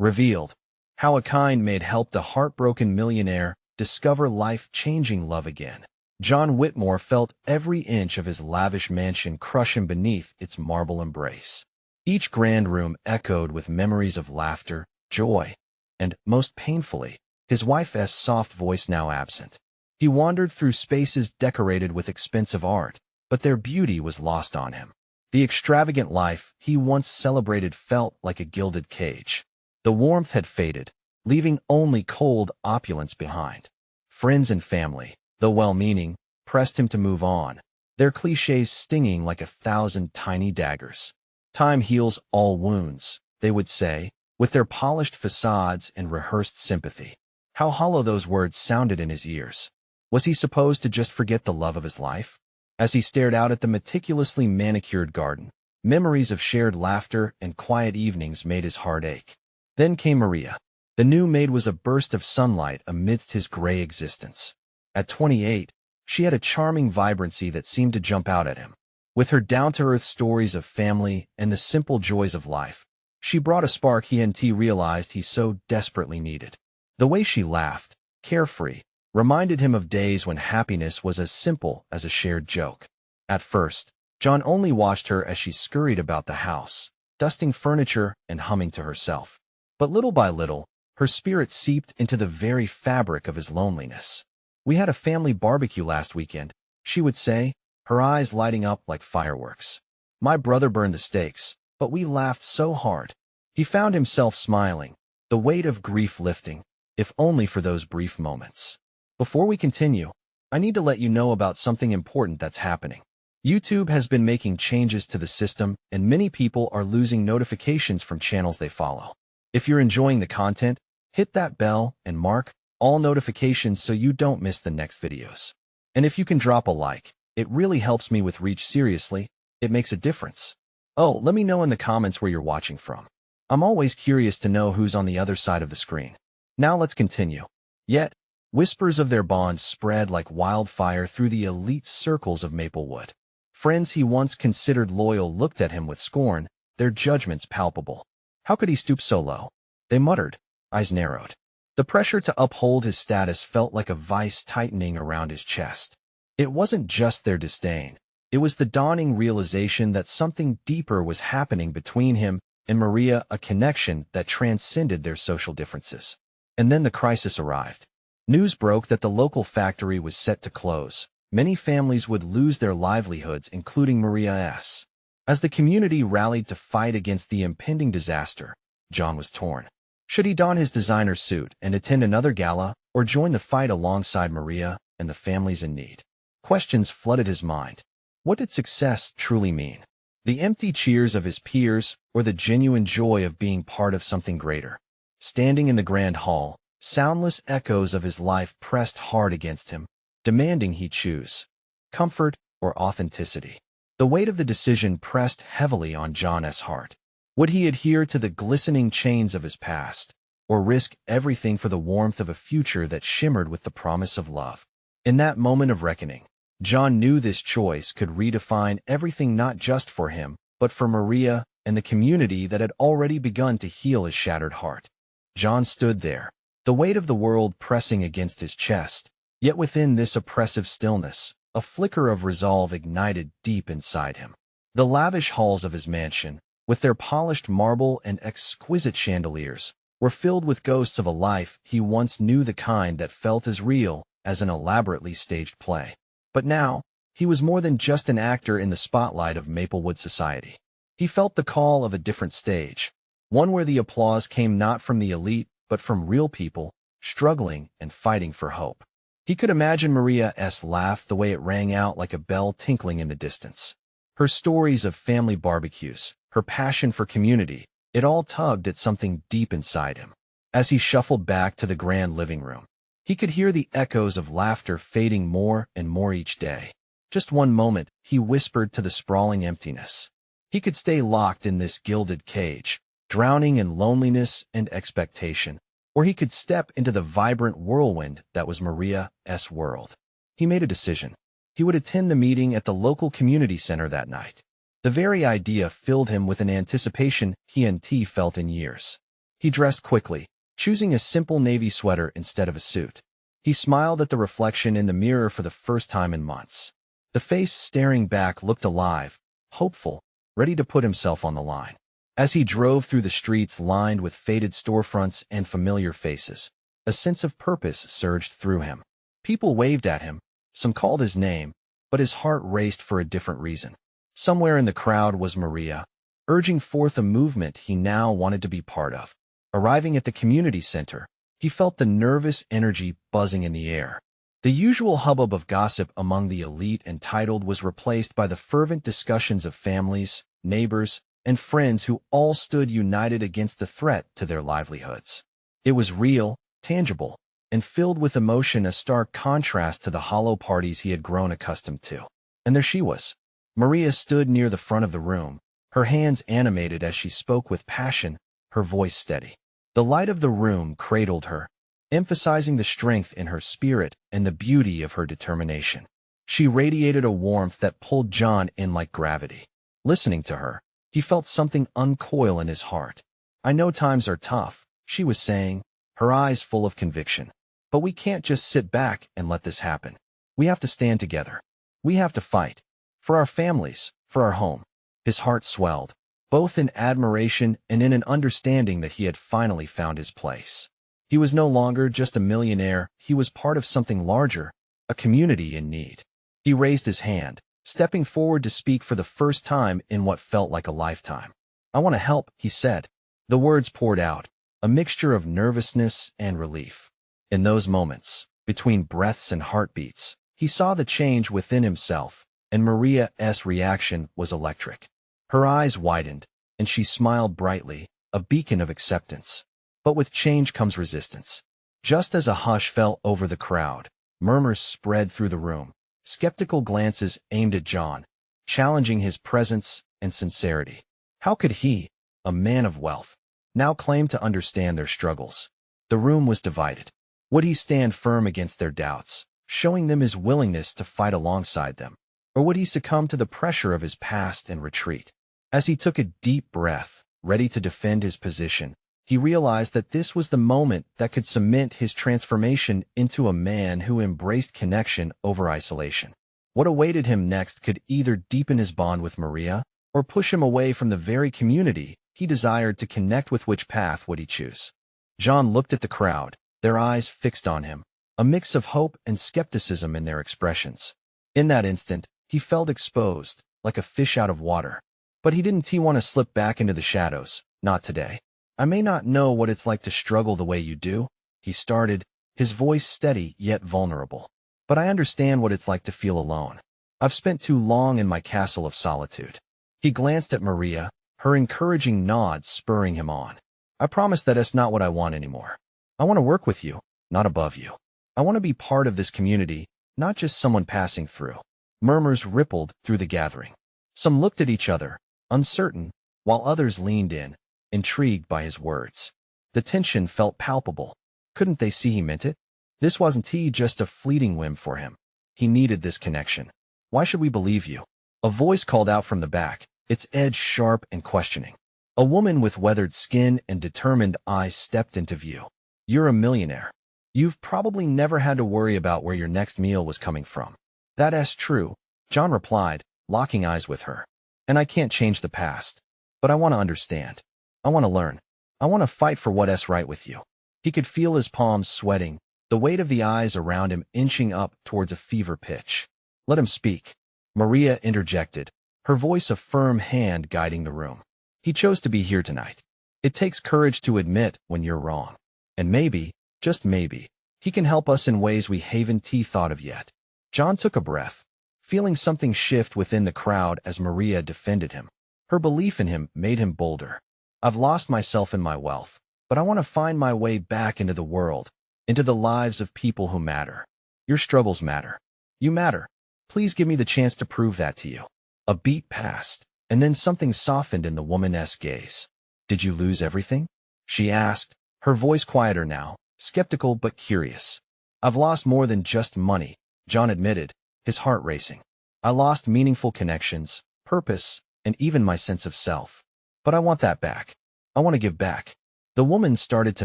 Revealed. How a kind maid helped a heartbroken millionaire discover life-changing love again. John Whitmore felt every inch of his lavish mansion crush him beneath its marble embrace. Each grand room echoed with memories of laughter, joy, and, most painfully, his wife's soft voice now absent. He wandered through spaces decorated with expensive art, but their beauty was lost on him. The extravagant life he once celebrated felt like a gilded cage. The warmth had faded, leaving only cold opulence behind. Friends and family, though well-meaning, pressed him to move on, their cliches stinging like 1,000 tiny daggers. Time heals all wounds, they would say, with their polished facades and rehearsed sympathy. How hollow those words sounded in his ears. Was he supposed to just forget the love of his life? As he stared out at the meticulously manicured garden, memories of shared laughter and quiet evenings made his heart ache. Then came Maria. The new maid was a burst of sunlight amidst his gray existence. At 28, she had a charming vibrancy that seemed to jump out at him. With her down-to-earth stories of family and the simple joys of life, she brought a spark he realized he so desperately needed. The way she laughed, carefree, reminded him of days when happiness was as simple as a shared joke. At first, John only watched her as she scurried about the house, dusting furniture and humming to herself. But little by little, her spirit seeped into the very fabric of his loneliness. "We had a family barbecue last weekend," she would say, her eyes lighting up like fireworks. "My brother burned the steaks, but we laughed so hard." He found himself smiling, the weight of grief lifting, if only for those brief moments. Before we continue, I need to let you know about something important that's happening. YouTube has been making changes to the system, and many people are losing notifications from channels they follow. If you're enjoying the content, hit that bell and mark all notifications so you don't miss the next videos. And if you can drop a like, it really helps me with reach. Seriously, it makes a difference. Oh, let me know in the comments where you're watching from. I'm always curious to know who's on the other side of the screen. Now let's continue. Yet, whispers of their bond spread like wildfire through the elite circles of Maplewood. Friends he once considered loyal looked at him with scorn, their judgments palpable. How could he stoop so low? They muttered, eyes narrowed. The pressure to uphold his status felt like a vice tightening around his chest. It wasn't just their disdain. It was the dawning realization that something deeper was happening between him and Maria, a connection that transcended their social differences. And then the crisis arrived. News broke that the local factory was set to close. Many families would lose their livelihoods, including Maria's. As the community rallied to fight against the impending disaster, John was torn. Should he don his designer suit and attend another gala, or join the fight alongside Maria and the families in need? Questions flooded his mind. What did success truly mean? The empty cheers of his peers, or the genuine joy of being part of something greater? Standing in the grand hall, soundless echoes of his life pressed hard against him, demanding he choose comfort or authenticity. The weight of the decision pressed heavily on John's heart. Would he adhere to the glistening chains of his past, or risk everything for the warmth of a future that shimmered with the promise of love? In that moment of reckoning, John knew this choice could redefine everything, not just for him, but for Maria and the community that had already begun to heal his shattered heart. John stood there, the weight of the world pressing against his chest, yet within this oppressive stillness, a flicker of resolve ignited deep inside him. The lavish halls of his mansion, with their polished marble and exquisite chandeliers, were filled with ghosts of a life he once knew, the kind that felt as real as an elaborately staged play. But now, he was more than just an actor in the spotlight of Maplewood society. He felt the call of a different stage, one where the applause came not from the elite, but from real people, struggling and fighting for hope. He could imagine Maria's laugh, the way it rang out like a bell tinkling in the distance. Her stories of family barbecues, her passion for community, it all tugged at something deep inside him. As he shuffled back to the grand living room, he could hear the echoes of laughter fading more and more each day. Just one moment, he whispered to the sprawling emptiness. He could stay locked in this gilded cage, drowning in loneliness and expectation, or he could step into the vibrant whirlwind that was Maria's world. He made a decision. He would attend the meeting at the local community center that night. The very idea filled him with an anticipation he felt in years. He dressed quickly, choosing a simple navy sweater instead of a suit. He smiled at the reflection in the mirror for the first time in months. The face staring back looked alive, hopeful, ready to put himself on the line. As he drove through the streets lined with faded storefronts and familiar faces, a sense of purpose surged through him. People waved at him, some called his name, but his heart raced for a different reason. Somewhere in the crowd was Maria, urging forth a movement he now wanted to be part of. Arriving at the community center, he felt the nervous energy buzzing in the air. The usual hubbub of gossip among the elite and titled was replaced by the fervent discussions of families, neighbors, and friends who all stood united against the threat to their livelihoods. It was real, tangible, and filled with emotion, a stark contrast to the hollow parties he had grown accustomed to. And there she was. Maria stood near the front of the room, her hands animated as she spoke with passion, her voice steady. The light of the room cradled her, emphasizing the strength in her spirit and the beauty of her determination. She radiated a warmth that pulled John in like gravity. Listening to her, he felt something uncoil in his heart. "I know times are tough," she was saying, her eyes full of conviction. "But we can't just sit back and let this happen. We have to stand together. We have to fight. For our families, for our home." His heart swelled, both in admiration and in an understanding that he had finally found his place. He was no longer just a millionaire, he was part of something larger, a community in need. He raised his hand, stepping forward to speak for the first time in what felt like a lifetime. "I want to help," he said. The words poured out, a mixture of nervousness and relief. In those moments, between breaths and heartbeats, he saw the change within himself, and Maria's reaction was electric. Her eyes widened, and she smiled brightly, a beacon of acceptance. But with change comes resistance. Just as a hush fell over the crowd, murmurs spread through the room, skeptical glances aimed at John, challenging his presence and sincerity. How could he, a man of wealth, now claim to understand their struggles? The room was divided. Would he stand firm against their doubts, showing them his willingness to fight alongside them? Or would he succumb to the pressure of his past and retreat? As he took a deep breath, ready to defend his position, he realized that this was the moment that could cement his transformation into a man who embraced connection over isolation. What awaited him next could either deepen his bond with Maria or push him away from the very community he desired to connect with. Which path would he choose? John looked at the crowd, their eyes fixed on him, a mix of hope and skepticism in their expressions. In that instant, he felt exposed, like a fish out of water. But he didn't want to slip back into the shadows, not today. "I may not know what it's like to struggle the way you do," he started, his voice steady yet vulnerable. "But I understand what it's like to feel alone. I've spent too long in my castle of solitude." He glanced at Maria, her encouraging nod spurring him on. "I promise that it's not what I want anymore. I want to work with you, not above you. I want to be part of this community, not just someone passing through." Murmurs rippled through the gathering. Some looked at each other, uncertain, while others leaned in, intrigued by his words. The tension felt palpable. Couldn't they see he meant it? This wasn't just a fleeting whim for him. He needed this connection. "Why should we believe you?" A voice called out from the back, its edge sharp and questioning. A woman with weathered skin and determined eyes stepped into view. "You're a millionaire. You've probably never had to worry about where your next meal was coming from." "That's true," John replied, locking eyes with her. "And I can't change the past. But I want to understand. I want to learn. I want to fight for what's right with you." He could feel his palms sweating, the weight of the eyes around him inching up towards a fever pitch. "Let him speak," Maria interjected, her voice a firm hand guiding the room. "He chose to be here tonight. It takes courage to admit when you're wrong. And maybe, just maybe, he can help us in ways we haven't thought of yet." John took a breath, feeling something shift within the crowd as Maria defended him. Her belief in him made him bolder. "I've lost myself in my wealth, but I want to find my way back into the world, into the lives of people who matter. Your struggles matter. You matter. Please give me the chance to prove that to you." A beat passed, and then something softened in the woman's gaze. "Did you lose everything?" she asked, her voice quieter now, skeptical but curious. "I've lost more than just money," John admitted, his heart racing. "I lost meaningful connections, purpose, and even my sense of self. But I want that back. I want to give back." The woman started to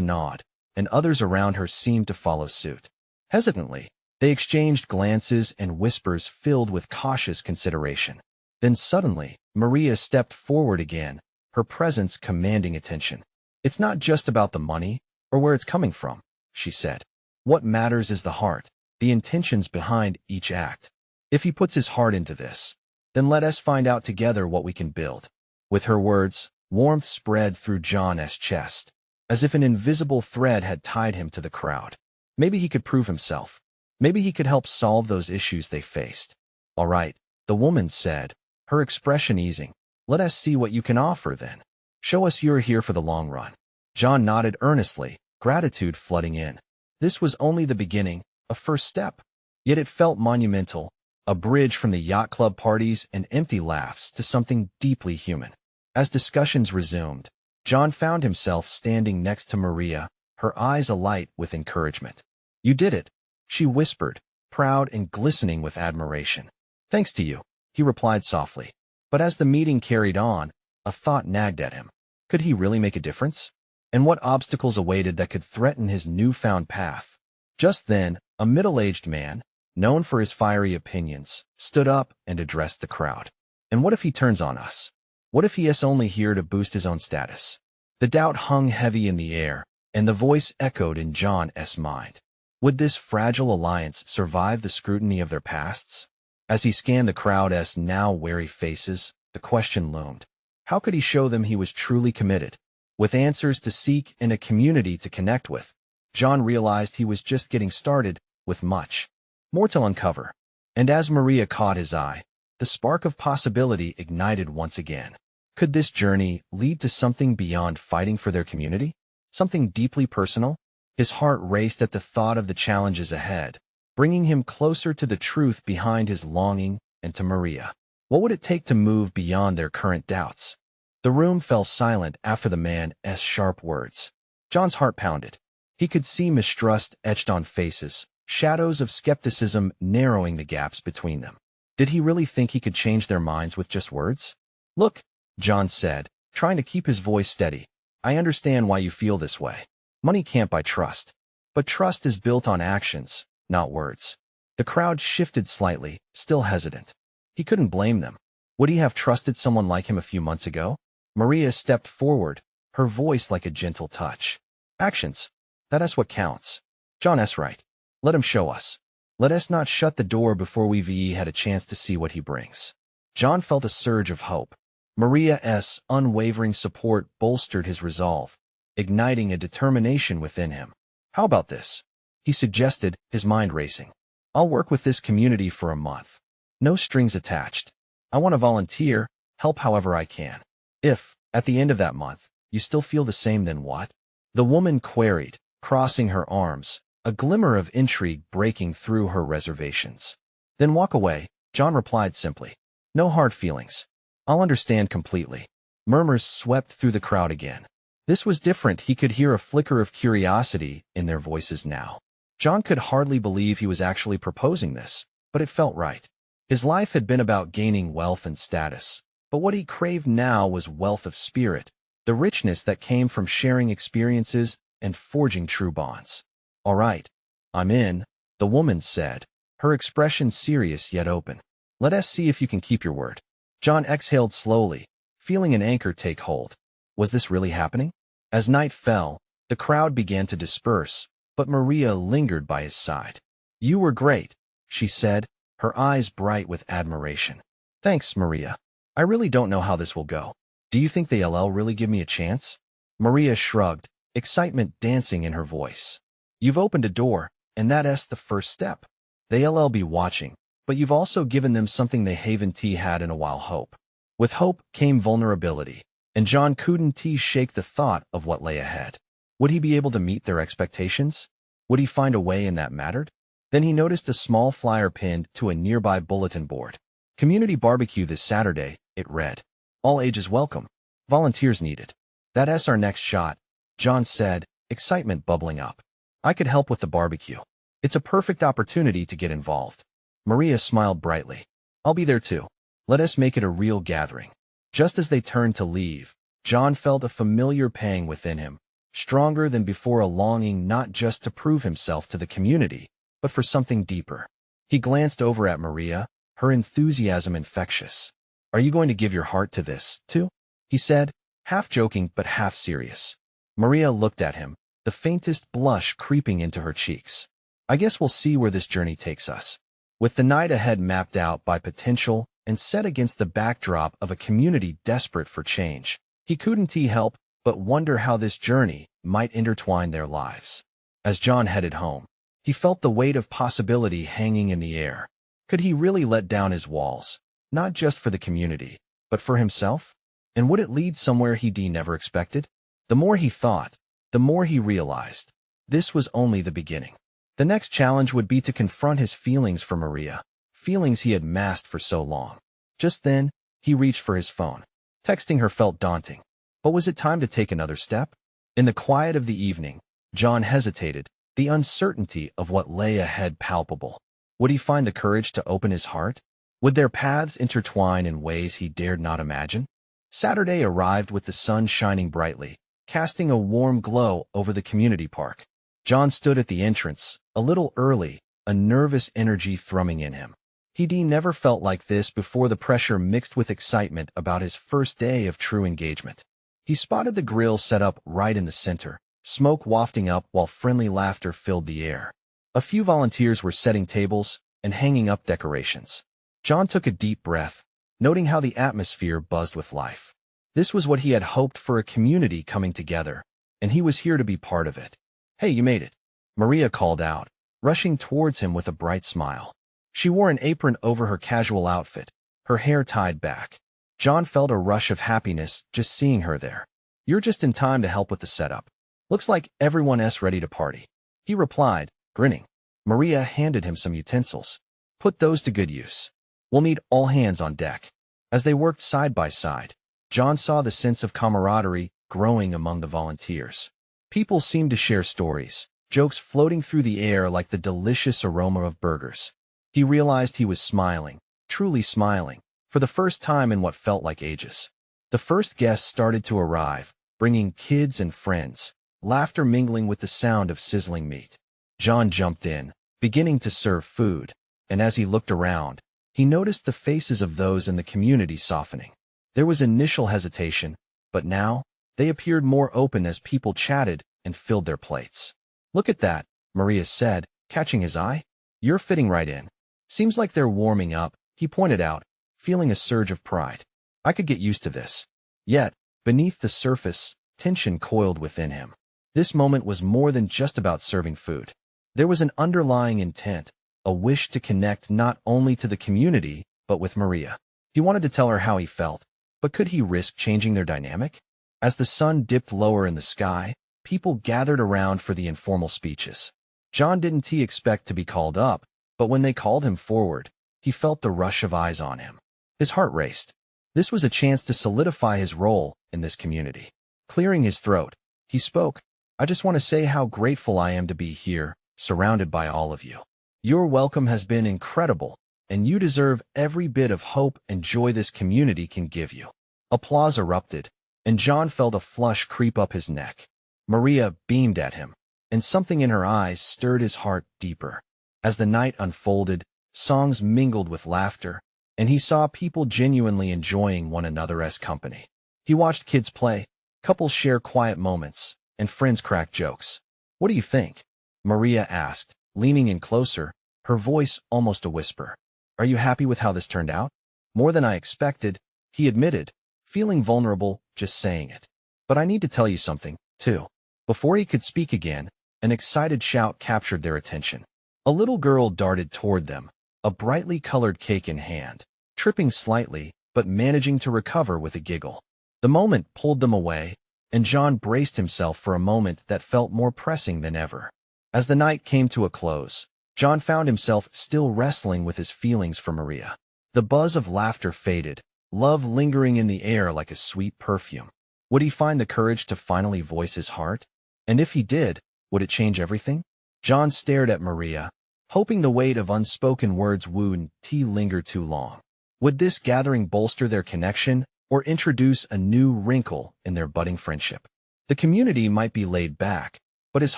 nod, and others around her seemed to follow suit. Hesitantly, they exchanged glances and whispers filled with cautious consideration. Then suddenly, Maria stepped forward again, her presence commanding attention. "It's not just about the money or where it's coming from," she said. "What matters is the heart, the intentions behind each act. If he puts his heart into this, then let us find out together what we can build." With her words, warmth spread through John's chest, as if an invisible thread had tied him to the crowd. Maybe he could prove himself. Maybe he could help solve those issues they faced. "All right," the woman said, her expression easing. "Let us see what you can offer then. Show us you're here for the long run." John nodded earnestly, gratitude flooding in. This was only the beginning, a first step. Yet it felt monumental, a bridge from the yacht club parties and empty laughs to something deeply human. As discussions resumed, John found himself standing next to Maria, her eyes alight with encouragement. "You did it," she whispered, proud and glistening with admiration. "Thanks to you," he replied softly. But as the meeting carried on, a thought nagged at him. Could he really make a difference? And what obstacles awaited that could threaten his newfound path? Just then, a middle-aged man, known for his fiery opinions, stood up and addressed the crowd. "And what if he turns on us? What if he is only here to boost his own status?" The doubt hung heavy in the air, and the voice echoed in John's mind. Would this fragile alliance survive the scrutiny of their pasts? As he scanned the crowd's now wary faces, the question loomed. How could he show them he was truly committed? With answers to seek and a community to connect with, John realized he was just getting started, with much more to uncover. And as Maria caught his eye, the spark of possibility ignited once again. Could this journey lead to something beyond fighting for their community? Something deeply personal? His heart raced at the thought of the challenges ahead, bringing him closer to the truth behind his longing and to Maria. What would it take to move beyond their current doubts? The room fell silent after the man's sharp words. John's heart pounded. He could see mistrust etched on faces, shadows of skepticism narrowing the gaps between them. Did he really think he could change their minds with just words? "Look," John said, trying to keep his voice steady. "I understand why you feel this way. Money can't buy trust. But trust is built on actions, not words." The crowd shifted slightly, still hesitant. He couldn't blame them. Would he have trusted someone like him a few months ago? Maria stepped forward, her voice like a gentle touch. "Actions. That's what counts. John's right. Let him show us. Let us not shut the door before we've had a chance to see what he brings." John felt a surge of hope. Maria's unwavering support bolstered his resolve, igniting a determination within him. "How about this?" he suggested, his mind racing. "I'll work with this community for a month. No strings attached. I want to volunteer, help however I can. If, at the end of that month, you still feel the same, then what?" The woman queried, crossing her arms, a glimmer of intrigue breaking through her reservations. "Then walk away," John replied simply. "No hard feelings. I'll understand completely." Murmurs swept through the crowd again. This was different. He could hear a flicker of curiosity in their voices now. John could hardly believe he was actually proposing this, but it felt right. His life had been about gaining wealth and status, but what he craved now was wealth of spirit, the richness that came from sharing experiences and forging true bonds. "All right, I'm in," the woman said, her expression serious yet open. "Let us see if you can keep your word." John exhaled slowly, feeling an anchor take hold. Was this really happening? As night fell, the crowd began to disperse, but Maria lingered by his side. "You were great," she said, her eyes bright with admiration. "Thanks, Maria. I really don't know how this will go. Do you think the LL really give me a chance?" Maria shrugged, excitement dancing in her voice. "You've opened a door, and that's the first step. The LL be watching, but you've also given them something they haven't had in a while, hope." With hope came vulnerability, and John couldn't shake the thought of what lay ahead. Would he be able to meet their expectations? Would he find a way in that mattered? Then he noticed a small flyer pinned to a nearby bulletin board. "Community barbecue this Saturday," it read. "All ages welcome. Volunteers needed." "That's our next shot," John said, excitement bubbling up. "I could help with the barbecue. It's a perfect opportunity to get involved." Maria smiled brightly. "I'll be there too. Let us make it a real gathering." Just as they turned to leave, John felt a familiar pang within him, stronger than before, a longing not just to prove himself to the community, but for something deeper. He glanced over at Maria, her enthusiasm infectious. "Are you going to give your heart to this, too?" he said, half joking but half serious. Maria looked at him, the faintest blush creeping into her cheeks. "I guess we'll see where this journey takes us." With the night ahead mapped out by potential and set against the backdrop of a community desperate for change, he couldn't help but wonder how this journey might intertwine their lives. As John headed home, he felt the weight of possibility hanging in the air. Could he really let down his walls, not just for the community, but for himself? And would it lead somewhere he never expected? The more he thought, the more he realized this was only the beginning. The next challenge would be to confront his feelings for Maria, feelings he had masked for so long. Just then, he reached for his phone. Texting her felt daunting. But was it time to take another step? In the quiet of the evening, John hesitated, the uncertainty of what lay ahead palpable. Would he find the courage to open his heart? Would their paths intertwine in ways he dared not imagine? Saturday arrived with the sun shining brightly, casting a warm glow over the community park. John stood at the entrance, a little early, a nervous energy thrumming in him. He'd never felt like this before, the pressure mixed with excitement about his first day of true engagement. He spotted the grill set up right in the center, smoke wafting up while friendly laughter filled the air. A few volunteers were setting tables and hanging up decorations. John took a deep breath, noting how the atmosphere buzzed with life. This was what he had hoped for, a community coming together, and he was here to be part of it. "Hey, you made it," Maria called out, rushing towards him with a bright smile. She wore an apron over her casual outfit, her hair tied back. John felt a rush of happiness just seeing her there. "You're just in time to help with the setup. Looks like everyone's ready to party," he replied, grinning. Maria handed him some utensils. "Put those to good use. We'll need all hands on deck." As they worked side by side, John saw the sense of camaraderie growing among the volunteers. People seemed to share stories, jokes floating through the air like the delicious aroma of burgers. He realized he was smiling, truly smiling, for the first time in what felt like ages. The first guests started to arrive, bringing kids and friends, laughter mingling with the sound of sizzling meat. John jumped in, beginning to serve food, and as he looked around, he noticed the faces of those in the community softening. There was initial hesitation, but now, they appeared more open as people chatted and filled their plates. "Look at that," Maria said, catching his eye. "You're fitting right in. Seems like they're warming up," he pointed out, feeling a surge of pride. "I could get used to this." Yet, beneath the surface, tension coiled within him. This moment was more than just about serving food. There was an underlying intent, a wish to connect not only to the community, but with Maria. He wanted to tell her how he felt, but could he risk changing their dynamic? As the sun dipped lower in the sky, people gathered around for the informal speeches. John didn't expect to be called up, but when they called him forward, he felt the rush of eyes on him. His heart raced. This was a chance to solidify his role in this community. Clearing his throat, he spoke. "I just want to say how grateful I am to be here, surrounded by all of you. Your welcome has been incredible, and you deserve every bit of hope and joy this community can give you." Applause erupted, and John felt a flush creep up his neck. Maria beamed at him, and something in her eyes stirred his heart deeper. As the night unfolded, songs mingled with laughter, and he saw people genuinely enjoying one another's company. He watched kids play, couples share quiet moments, and friends crack jokes. "What do you think?" Maria asked, leaning in closer, her voice almost a whisper. "Are you happy with how this turned out?" "More than I expected," he admitted, feeling vulnerable just saying it. "But I need to tell you something, too." Before he could speak again, an excited shout captured their attention. A little girl darted toward them, a brightly colored cake in hand, tripping slightly, but managing to recover with a giggle. The moment pulled them away, and John braced himself for a moment that felt more pressing than ever. As the night came to a close, John found himself still wrestling with his feelings for Maria. The buzz of laughter faded, love lingering in the air like a sweet perfume. Would he find the courage to finally voice his heart? And if he did, would it change everything? John stared at Maria, hoping the weight of unspoken words wouldn't linger too long. Would this gathering bolster their connection or introduce a new wrinkle in their budding friendship? The community might be laid back, but his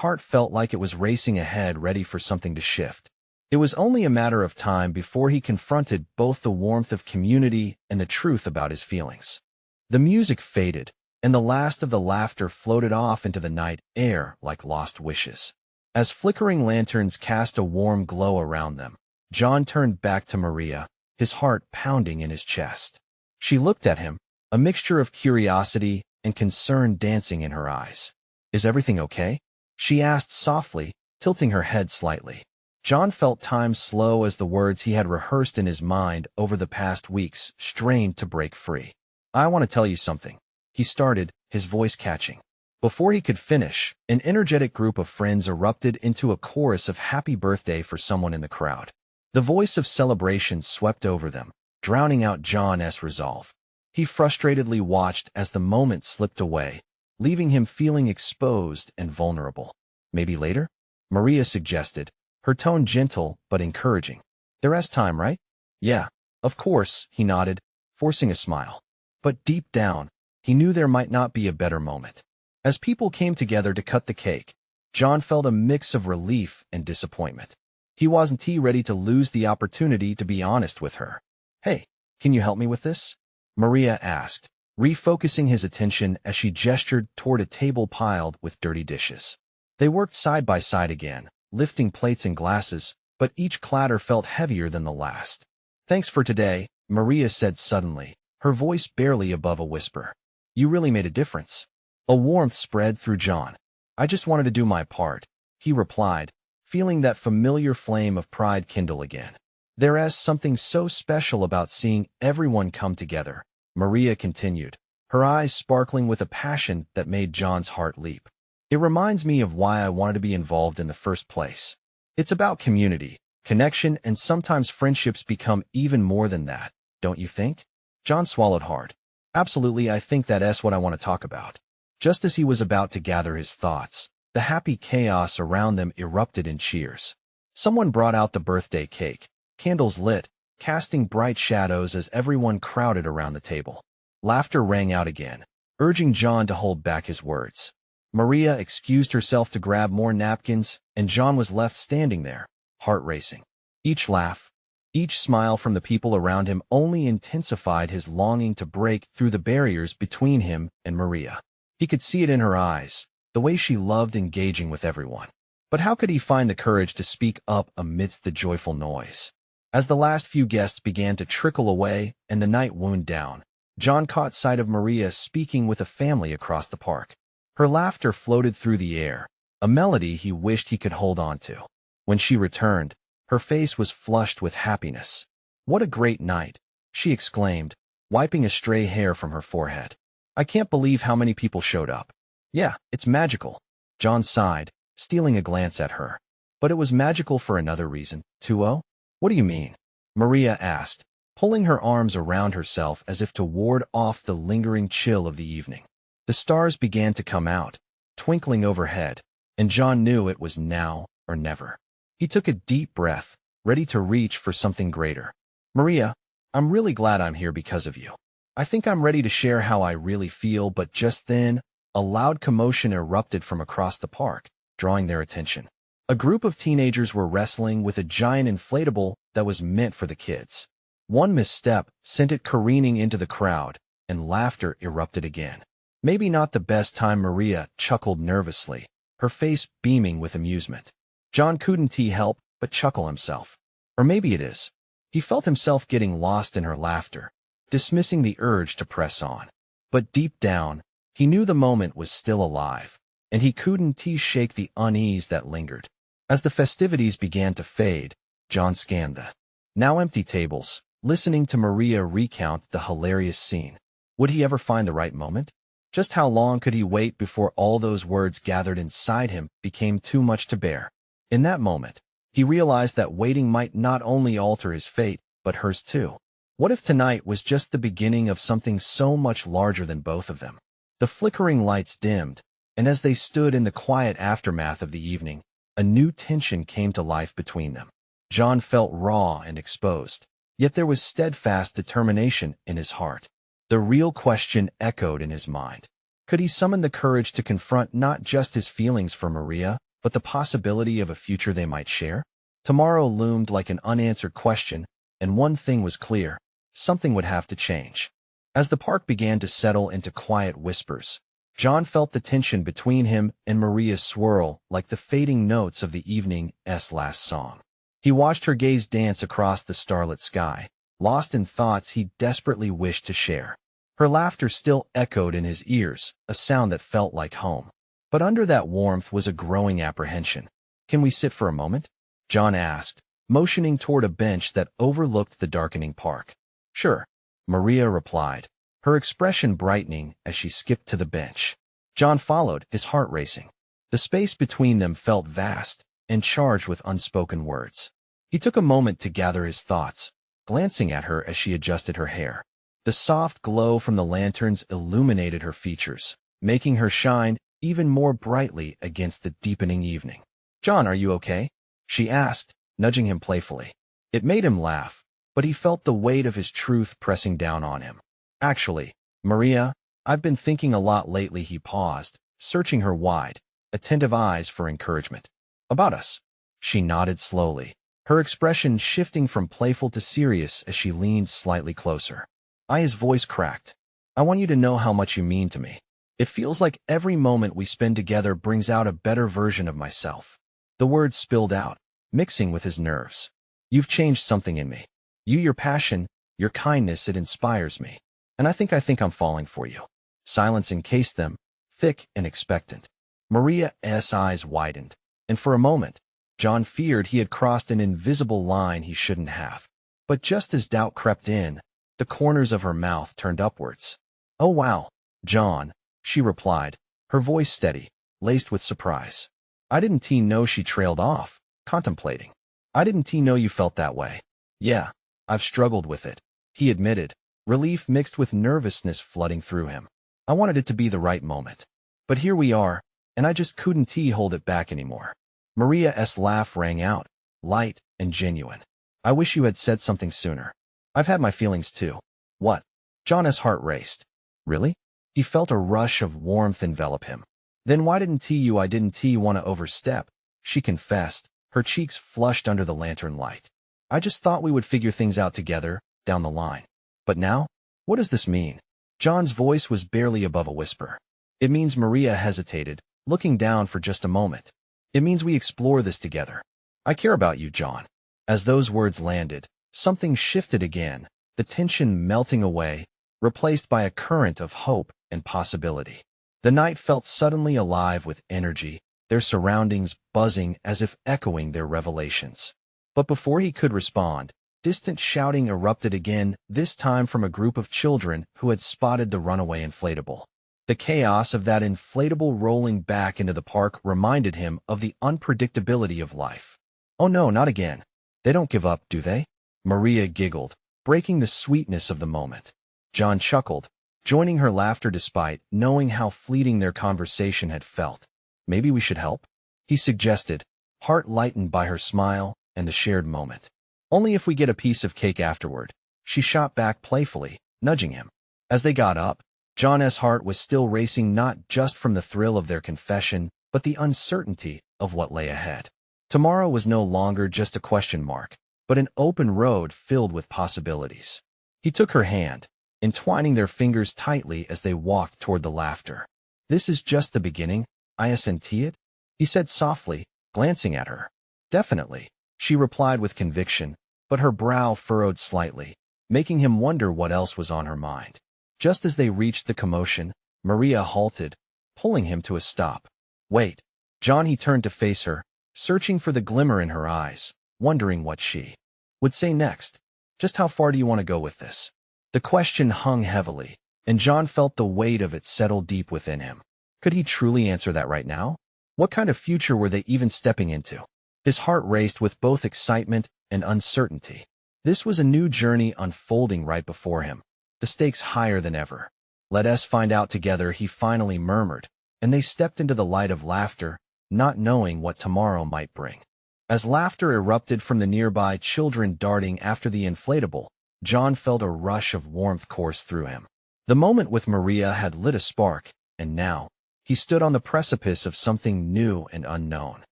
heart felt like it was racing ahead, ready for something to shift. It was only a matter of time before he confronted both the warmth of community and the truth about his feelings. The music faded, and the last of the laughter floated off into the night air like lost wishes. As flickering lanterns cast a warm glow around them, John turned back to Maria, his heart pounding in his chest. She looked at him, a mixture of curiosity and concern dancing in her eyes. "Is everything okay?" she asked softly, tilting her head slightly. John felt time slow as the words he had rehearsed in his mind over the past weeks strained to break free. "I want to tell you something," he started, his voice catching. Before he could finish, an energetic group of friends erupted into a chorus of happy birthday for someone in the crowd. The voice of celebration swept over them, drowning out John's resolve. He frustratedly watched as the moment slipped away, leaving him feeling exposed and vulnerable. "Maybe later?" Maria suggested, her tone gentle but encouraging. "There's time, right?" "Yeah, of course," he nodded, forcing a smile. But deep down, he knew there might not be a better moment. As people came together to cut the cake, John felt a mix of relief and disappointment. He wasn't ready to lose the opportunity to be honest with her. "Hey, can you help me with this?" Maria asked, refocusing his attention as she gestured toward a table piled with dirty dishes. They worked side by side again, lifting plates and glasses, but each clatter felt heavier than the last. "Thanks for today," Maria said suddenly, her voice barely above a whisper. "You really made a difference." A warmth spread through John. "I just wanted to do my part," he replied, feeling that familiar flame of pride kindle again. "There's something so special about seeing everyone come together," Maria continued, her eyes sparkling with a passion that made John's heart leap. "It reminds me of why I wanted to be involved in the first place. It's about community, connection, and sometimes friendships become even more than that, don't you think?" John swallowed hard. "Absolutely, I think that's what I want to talk about." Just as he was about to gather his thoughts, the happy chaos around them erupted in cheers. Someone brought out the birthday cake, candles lit, casting bright shadows as everyone crowded around the table. Laughter rang out again, urging John to hold back his words. Maria excused herself to grab more napkins, and John was left standing there, heart racing. Each laugh, each smile from the people around him only intensified his longing to break through the barriers between him and Maria. He could see it in her eyes, the way she loved engaging with everyone. But how could he find the courage to speak up amidst the joyful noise? As the last few guests began to trickle away and the night wound down, John caught sight of Maria speaking with a family across the park. Her laughter floated through the air, a melody he wished he could hold on to. When she returned, her face was flushed with happiness. "What a great night," she exclaimed, wiping a stray hair from her forehead. "I can't believe how many people showed up." "Yeah, it's magical," John sighed, stealing a glance at her. "But it was magical for another reason, too." "Oh? What do you mean?" Maria asked, pulling her arms around herself as if to ward off the lingering chill of the evening. The stars began to come out, twinkling overhead, and John knew it was now or never. He took a deep breath, ready to reach for something greater. "Maria, I'm really glad I'm here because of you. I think I'm ready to share how I really feel," but just then, a loud commotion erupted from across the park, drawing their attention. A group of teenagers were wrestling with a giant inflatable that was meant for the kids. One misstep sent it careening into the crowd, and laughter erupted again. "Maybe not the best time," Maria chuckled nervously, her face beaming with amusement. John couldn't help but chuckle himself. Or maybe it is. He felt himself getting lost in her laughter, dismissing the urge to press on. But deep down, he knew the moment was still alive, and he couldn't shake the unease that lingered. As the festivities began to fade, John scanned the now empty tables, listening to Maria recount the hilarious scene. Would he ever find the right moment? Just how long could he wait before all those words gathered inside him became too much to bear? In that moment, he realized that waiting might not only alter his fate, but hers too. What if tonight was just the beginning of something so much larger than both of them? The flickering lights dimmed, and as they stood in the quiet aftermath of the evening, a new tension came to life between them. John felt raw and exposed, yet there was steadfast determination in his heart. The real question echoed in his mind. Could he summon the courage to confront not just his feelings for Maria, but the possibility of a future they might share? Tomorrow loomed like an unanswered question, and one thing was clear: something would have to change. As the park began to settle into quiet whispers, John felt the tension between him and Maria swirl like the fading notes of the evening's last song. He watched her gaze dance across the starlit sky, lost in thoughts he desperately wished to share. Her laughter still echoed in his ears, a sound that felt like home. But under that warmth was a growing apprehension. "Can we sit for a moment?" John asked, motioning toward a bench that overlooked the darkening park. "Sure," Maria replied, her expression brightening as she skipped to the bench. John followed, his heart racing. The space between them felt vast and charged with unspoken words. He took a moment to gather his thoughts, glancing at her as she adjusted her hair. The soft glow from the lanterns illuminated her features, making her shine even more brightly against the deepening evening. "John, are you okay?" she asked, nudging him playfully. It made him laugh, but he felt the weight of his truth pressing down on him. "Actually, Maria, I've been thinking a lot lately." He paused, searching her wide, attentive eyes for encouragement. "About us?" She nodded slowly, her expression shifting from playful to serious as she leaned slightly closer. His voice cracked. "I want you to know how much you mean to me. It feels like every moment we spend together brings out a better version of myself." The words spilled out, mixing with his nerves. "You've changed something in me. Your passion, your kindness, it inspires me. And I think I'm falling for you." Silence encased them, thick and expectant. Maria's eyes widened, and for a moment, John feared he had crossed an invisible line he shouldn't have. But just as doubt crept in, the corners of her mouth turned upwards. "Oh wow, John," she replied, her voice steady, laced with surprise. "I didn't know." She trailed off, contemplating. "I didn't know you felt that way." "Yeah, I've struggled with it," he admitted, relief mixed with nervousness flooding through him. "I wanted it to be the right moment. But here we are, and I just couldn't hold it back anymore." Maria's laugh rang out, light and genuine. "I wish you had said something sooner. I've had my feelings too." "What?" John's heart raced. "Really?" He felt a rush of warmth envelop him. "Then why didn't I didn't want to overstep," she confessed, her cheeks flushed under the lantern light. "I just thought we would figure things out together, down the line. But now? What does this mean?" John's voice was barely above a whisper. "It means," Maria hesitated, looking down for just a moment. "It means we explore this together. I care about you, John." As those words landed, something shifted again, the tension melting away, replaced by a current of hope and possibility. The night felt suddenly alive with energy, their surroundings buzzing as if echoing their revelations. But before he could respond, distant shouting erupted again, this time from a group of children who had spotted the runaway inflatable. The chaos of that inflatable rolling back into the park reminded him of the unpredictability of life. "Oh no, not again. They don't give up, do they?" Maria giggled, breaking the sweetness of the moment. John chuckled, joining her laughter despite knowing how fleeting their conversation had felt. "Maybe we should help?" he suggested, heart lightened by her smile and the shared moment. "Only if we get a piece of cake afterward," she shot back playfully, nudging him. As they got up, John's heart was still racing, not just from the thrill of their confession, but the uncertainty of what lay ahead. Tomorrow was no longer just a question mark, but an open road filled with possibilities. He took her hand, entwining their fingers tightly as they walked toward the laughter. "This is just the beginning, isn't it?" he said softly, glancing at her. "Definitely," she replied with conviction, but her brow furrowed slightly, making him wonder what else was on her mind. Just as they reached the commotion, Maria halted, pulling him to a stop. "Wait." John, he turned to face her, searching for the glimmer in her eyes, wondering what she would say next. "Just how far do you want to go with this?" The question hung heavily, and John felt the weight of it settle deep within him. Could he truly answer that right now? What kind of future were they even stepping into? His heart raced with both excitement and uncertainty. This was a new journey unfolding right before him, the stakes higher than ever. "Let us find out together," he finally murmured, and they stepped into the light of laughter, not knowing what tomorrow might bring. As laughter erupted from the nearby children darting after the inflatable, John felt a rush of warmth course through him. The moment with Maria had lit a spark, and now, he stood on the precipice of something new and unknown.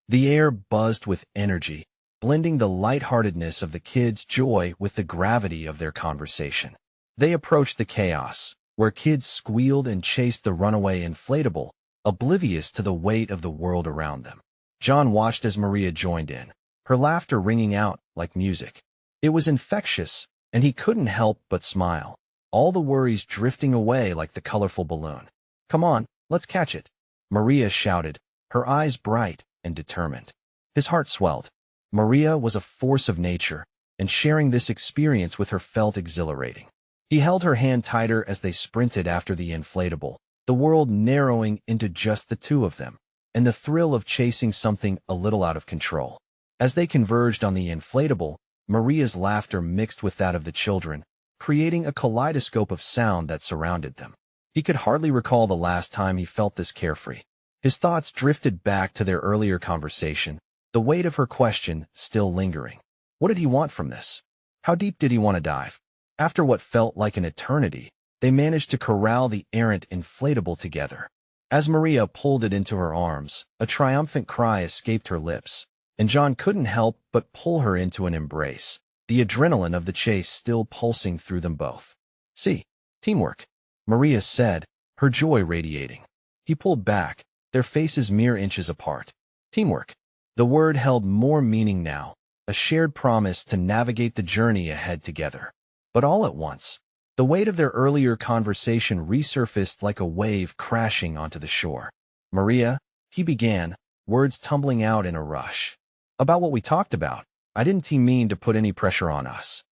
The air buzzed with energy, blending the lightheartedness of the kids' joy with the gravity of their conversation. They approached the chaos, where kids squealed and chased the runaway inflatable, oblivious to the weight of the world around them. John watched as Maria joined in, her laughter ringing out like music. It was infectious, and he couldn't help but smile, all the worries drifting away like the colorful balloon. "Come on, let's catch it," Maria shouted, her eyes bright and determined. His heart swelled. Maria was a force of nature, and sharing this experience with her felt exhilarating. He held her hand tighter as they sprinted after the inflatable, the world narrowing into just the two of them, and the thrill of chasing something a little out of control. As they converged on the inflatable, Maria's laughter mixed with that of the children, creating a kaleidoscope of sound that surrounded them. He could hardly recall the last time he felt this carefree. His thoughts drifted back to their earlier conversation, the weight of her question still lingering. What did he want from this? How deep did he want to dive? After what felt like an eternity, they managed to corral the errant inflatable together. As Maria pulled it into her arms, a triumphant cry escaped her lips, and John couldn't help but pull her into an embrace, the adrenaline of the chase still pulsing through them both. "See, teamwork," Maria said, her joy radiating. He pulled back, their faces mere inches apart. Teamwork. The word held more meaning now, a shared promise to navigate the journey ahead together. But all at once, the weight of their earlier conversation resurfaced like a wave crashing onto the shore. "Maria," he began, words tumbling out in a rush. "About what we talked about, I didn't mean to put any pressure on us.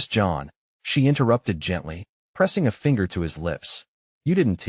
John," she interrupted gently, pressing a finger to his lips. "You didn't.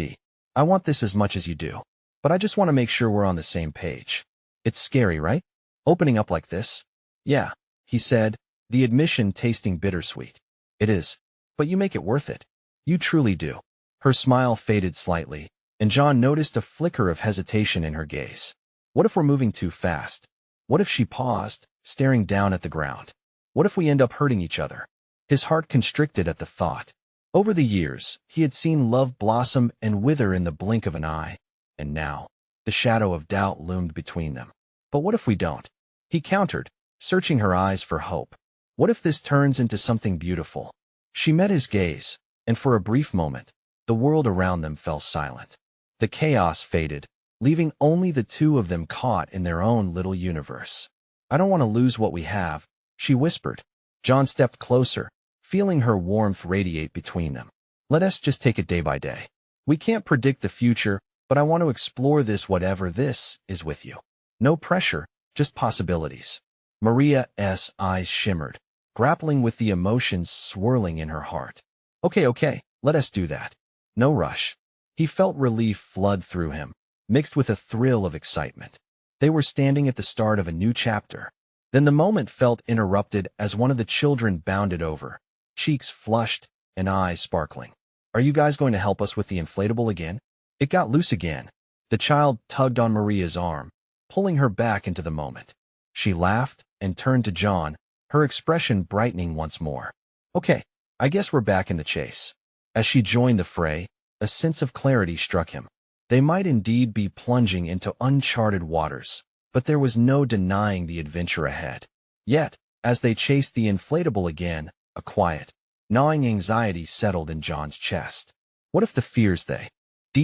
I want this as much as you do. But I just want to make sure we're on the same page. It's scary, right? Opening up like this?" "Yeah," he said, the admission tasting bittersweet. "It is. But you make it worth it. You truly do." Her smile faded slightly, and John noticed a flicker of hesitation in her gaze. What if we're moving too fast? What if she paused, staring down at the ground? What if we end up hurting each other? His heart constricted at the thought. Over the years, he had seen love blossom and wither in the blink of an eye, and now, the shadow of doubt loomed between them. "But what if we don't?" he countered, searching her eyes for hope. "What if this turns into something beautiful?" She met his gaze, and for a brief moment, the world around them fell silent. The chaos faded, leaving only the two of them caught in their own little universe. "I don't want to lose what we have," she whispered. John stepped closer, feeling her warmth radiate between them. "Let us just take it day by day. We can't predict the future, but I want to explore this whatever this is with you. No pressure, just possibilities." Maria's eyes shimmered, grappling with the emotions swirling in her heart. Okay, let us do that. No rush." He felt relief flood through him, mixed with a thrill of excitement. They were standing at the start of a new chapter. Then the moment felt interrupted as one of the children bounded over, cheeks flushed and eyes sparkling. "Are you guys going to help us with the inflatable again?" It got loose again. The child tugged on Maria's arm, pulling her back into the moment. She laughed and turned to John, her expression brightening once more. "Okay, I guess we're back in the chase." As she joined the fray, a sense of clarity struck him. They might indeed be plunging into uncharted waters, but there was no denying the adventure ahead. Yet, as they chased the inflatable again, a quiet, gnawing anxiety settled in John's chest. What if the fears they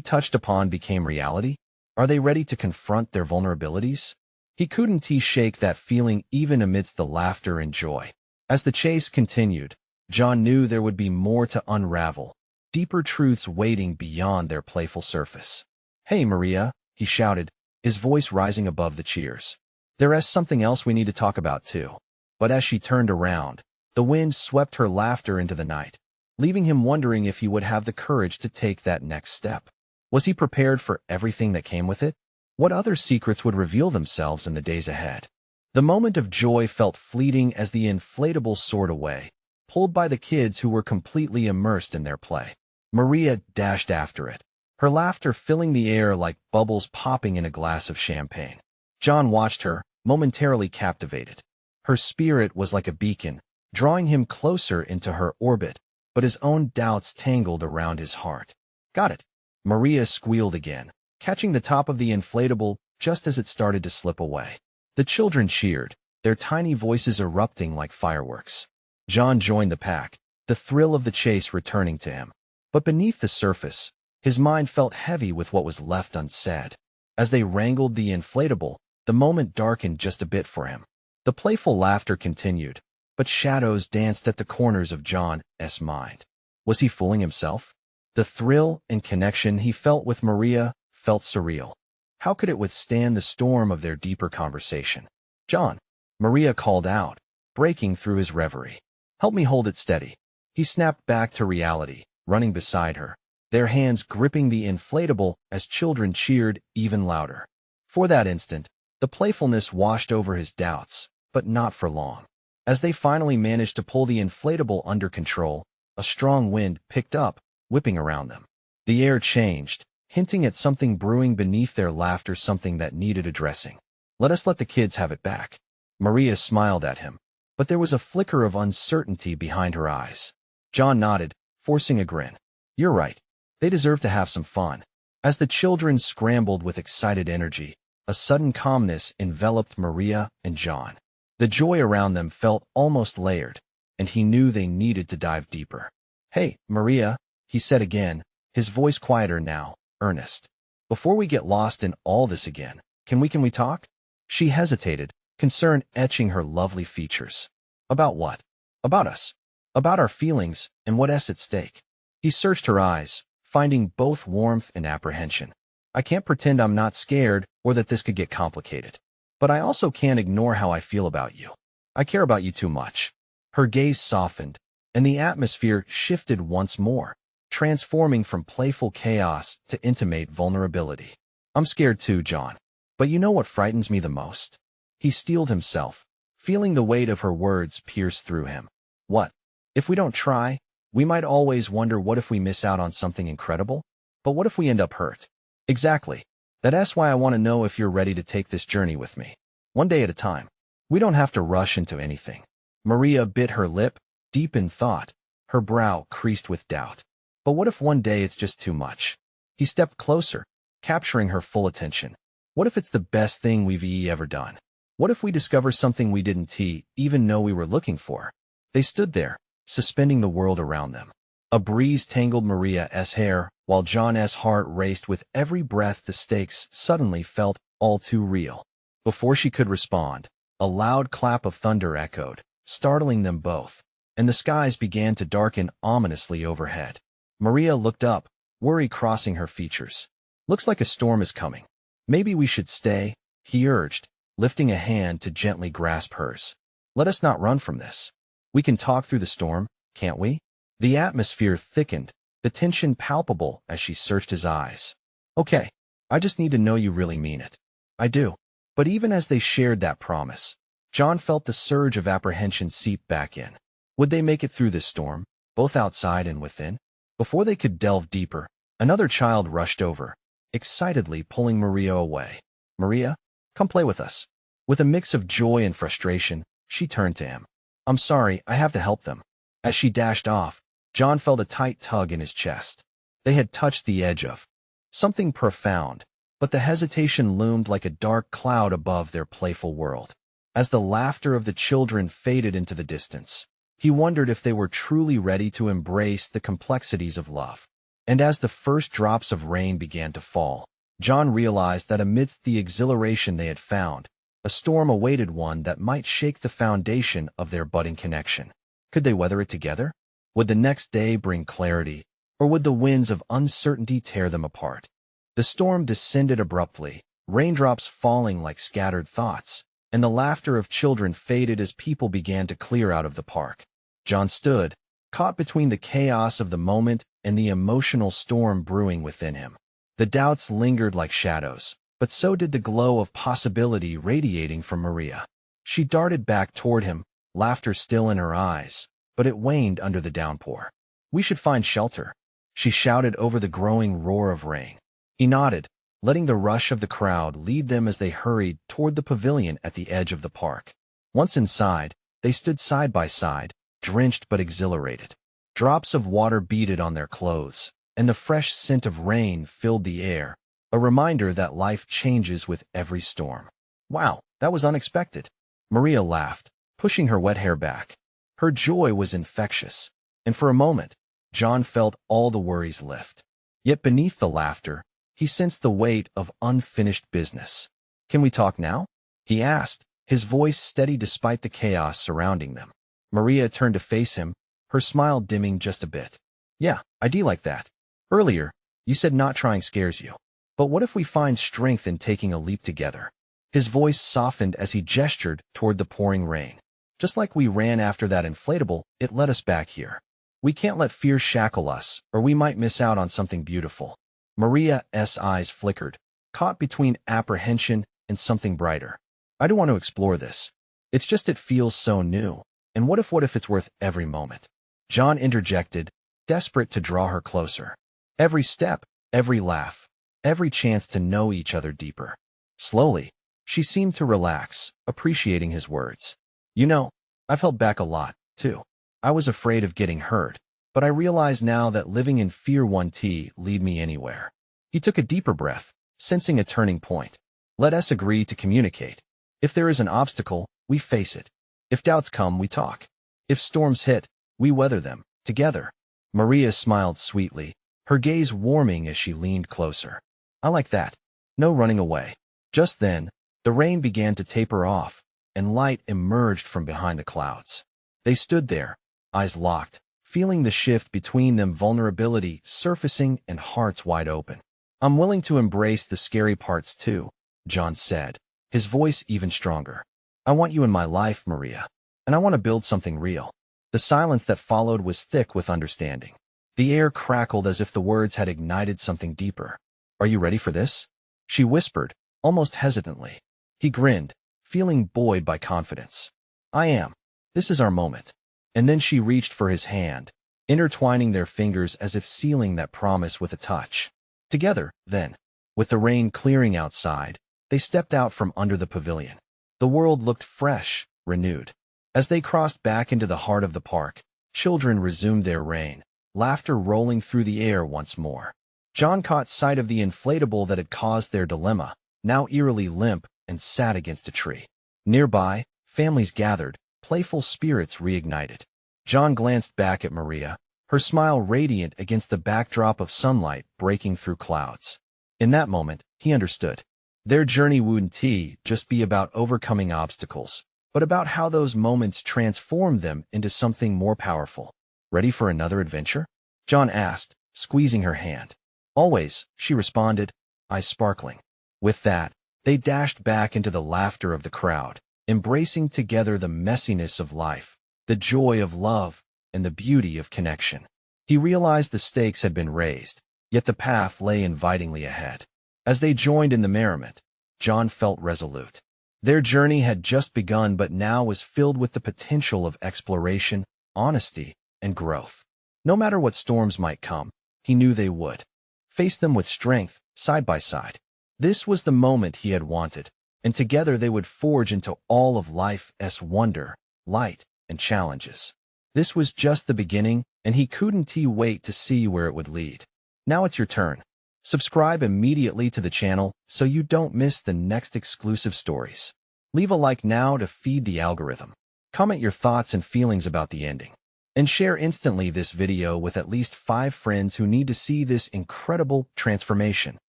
touched upon became reality? Are they ready to confront their vulnerabilities? He couldn't shake that feeling even amidst the laughter and joy. As the chase continued, John knew there would be more to unravel, deeper truths waiting beyond their playful surface. "Hey, Maria," he shouted, his voice rising above the cheers. "There's something else we need to talk about too." But as she turned around, the wind swept her laughter into the night, leaving him wondering if he would have the courage to take that next step. Was he prepared for everything that came with it? What other secrets would reveal themselves in the days ahead? The moment of joy felt fleeting as the inflatable soared away, pulled by the kids who were completely immersed in their play. Maria dashed after it, her laughter filling the air like bubbles popping in a glass of champagne. John watched her, momentarily captivated. Her spirit was like a beacon, drawing him closer into her orbit, but his own doubts tangled around his heart. "Got it," Maria squealed again, catching the top of the inflatable just as it started to slip away. The children cheered, their tiny voices erupting like fireworks. John joined the pack, the thrill of the chase returning to him. But beneath the surface, his mind felt heavy with what was left unsaid. As they wrangled the inflatable, the moment darkened just a bit for him. The playful laughter continued, but shadows danced at the corners of John's mind. Was he fooling himself? The thrill and connection he felt with Maria felt surreal. How could it withstand the storm of their deeper conversation? "John," Maria called out, breaking through his reverie. "Help me hold it steady." He snapped back to reality, running beside her, their hands gripping the inflatable as children cheered even louder. For that instant, the playfulness washed over his doubts, but not for long. As they finally managed to pull the inflatable under control, a strong wind picked up, whipping around them. The air changed, hinting at something brewing beneath their laughter, something that needed addressing. "Let us let the kids have it back." Maria smiled at him, but there was a flicker of uncertainty behind her eyes. John nodded, forcing a grin. "You're right. They deserve to have some fun." As the children scrambled with excited energy, a sudden calmness enveloped Maria and John. The joy around them felt almost layered, and he knew they needed to dive deeper. "Hey, Maria," he said again, his voice quieter now, earnest. "Before we get lost in all this again, can we talk?" She hesitated, concern etching her lovely features. "About what?" "About us. About our feelings and what's at stake." He searched her eyes, finding both warmth and apprehension. "I can't pretend I'm not scared or that this could get complicated. But I also can't ignore how I feel about you. I care about you too much." Her gaze softened, and the atmosphere shifted once more, transforming from playful chaos to intimate vulnerability. "I'm scared too, John. But you know what frightens me the most?" He steeled himself, feeling the weight of her words pierce through him. "What? If we don't try, we might always wonder what if we miss out on something incredible? But what if we end up hurt?" "Exactly. That's why I want to know if you're ready to take this journey with me. One day at a time. We don't have to rush into anything." Maria bit her lip, deep in thought, her brow creased with doubt. "But what if one day it's just too much?" He stepped closer, capturing her full attention. "What if it's the best thing we've ever done? What if we discover something we didn't even know we were looking for?" They stood there, suspending the world around them. A breeze tangled Maria's hair, while John's heart raced with every breath. The stakes suddenly felt all too real. Before she could respond, a loud clap of thunder echoed, startling them both, and the skies began to darken ominously overhead. Maria looked up, worry crossing her features. "Looks like a storm is coming. Maybe we should stay," he urged, lifting a hand to gently grasp hers. "Let us not run from this. We can talk through the storm, can't we?" The atmosphere thickened, the tension palpable as she searched his eyes. "Okay, I just need to know you really mean it." "I do." But even as they shared that promise, John felt the surge of apprehension seep back in. Would they make it through this storm, both outside and within? Before they could delve deeper, another child rushed over, excitedly pulling Maria away. "Maria, come play with us." With a mix of joy and frustration, she turned to him. "I'm sorry, I have to help them." As she dashed off, John felt a tight tug in his chest. They had touched the edge of something profound, but the hesitation loomed like a dark cloud above their playful world. As the laughter of the children faded into the distance, he wondered if they were truly ready to embrace the complexities of love. And as the first drops of rain began to fall, John realized that amidst the exhilaration they had found, a storm awaited, one that might shake the foundation of their budding connection. Could they weather it together? Would the next day bring clarity, or would the winds of uncertainty tear them apart? The storm descended abruptly, raindrops falling like scattered thoughts, and the laughter of children faded as people began to clear out of the park. John stood, caught between the chaos of the moment and the emotional storm brewing within him. The doubts lingered like shadows, but so did the glow of possibility radiating from Maria. She darted back toward him, laughter still in her eyes, but it waned under the downpour. "We should find shelter," she shouted over the growing roar of rain. He nodded, letting the rush of the crowd lead them as they hurried toward the pavilion at the edge of the park. Once inside, they stood side by side, drenched but exhilarated. Drops of water beaded on their clothes, and the fresh scent of rain filled the air, a reminder that life changes with every storm. Wow, that was unexpected. Maria laughed, pushing her wet hair back. Her joy was infectious, and for a moment, John felt all the worries lift. Yet beneath the laughter, he sensed the weight of unfinished business. "Can we talk now?" he asked, his voice steady despite the chaos surrounding them. Maria turned to face him, her smile dimming just a bit. "Yeah, I do like that. Earlier, you said not trying scares you. But what if we find strength in taking a leap together?" His voice softened as he gestured toward the pouring rain. "Just like we ran after that inflatable, it led us back here. We can't let fear shackle us, or we might miss out on something beautiful." Maria's eyes flickered, caught between apprehension and something brighter. "I do want to explore this. It's just it feels so new. And what if it's worth every moment?" John interjected, desperate to draw her closer. Every step, every laugh, every chance to know each other deeper. Slowly, she seemed to relax, appreciating his words. "You know, I've held back a lot, too. I was afraid of getting hurt, but I realize now that living in fear won't lead me anywhere." He took a deeper breath, sensing a turning point. "Let us agree to communicate. If there is an obstacle, we face it. If doubts come, we talk. If storms hit, we weather them, together." Maria smiled sweetly, her gaze warming as she leaned closer. "I like that. No running away." Just then, the rain began to taper off, and light emerged from behind the clouds. They stood there, eyes locked, feeling the shift between them, vulnerability surfacing and hearts wide open. "I'm willing to embrace the scary parts too," John said, his voice even stronger. "I want you in my life, Maria, and I want to build something real." The silence that followed was thick with understanding. The air crackled as if the words had ignited something deeper. "Are you ready for this?" she whispered, almost hesitantly. He grinned, feeling buoyed by confidence. "I am. This is our moment." And then she reached for his hand, intertwining their fingers as if sealing that promise with a touch. Together, then, with the rain clearing outside, they stepped out from under the pavilion. The world looked fresh, renewed. As they crossed back into the heart of the park, children resumed their reign, laughter rolling through the air once more. John caught sight of the inflatable that had caused their dilemma, now eerily limp and sat against a tree. Nearby, families gathered, playful spirits reignited. John glanced back at Maria, her smile radiant against the backdrop of sunlight breaking through clouds. In that moment, he understood. Their journey wouldn't just be about overcoming obstacles, but about how those moments transformed them into something more powerful. "Ready for another adventure?" John asked, squeezing her hand. "Always," she responded, eyes sparkling. With that, they dashed back into the laughter of the crowd, embracing together the messiness of life, the joy of love, and the beauty of connection. He realized the stakes had been raised, yet the path lay invitingly ahead. As they joined in the merriment, John felt resolute. Their journey had just begun but now was filled with the potential of exploration, honesty, and growth. No matter what storms might come, he knew they would face them with strength, side by side. This was the moment he had wanted, and together they would forge into all of life's wonder, light, and challenges. This was just the beginning, and he couldn't wait to see where it would lead. Now it's your turn. Subscribe immediately to the channel so you don't miss the next exclusive stories. Leave a like now to feed the algorithm. Comment your thoughts and feelings about the ending. And share instantly this video with at least 5 friends who need to see this incredible transformation.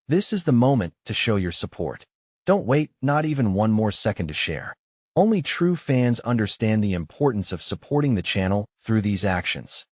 This is the moment to show your support. Don't wait, not even one more second to share. Only true fans understand the importance of supporting the channel through these actions.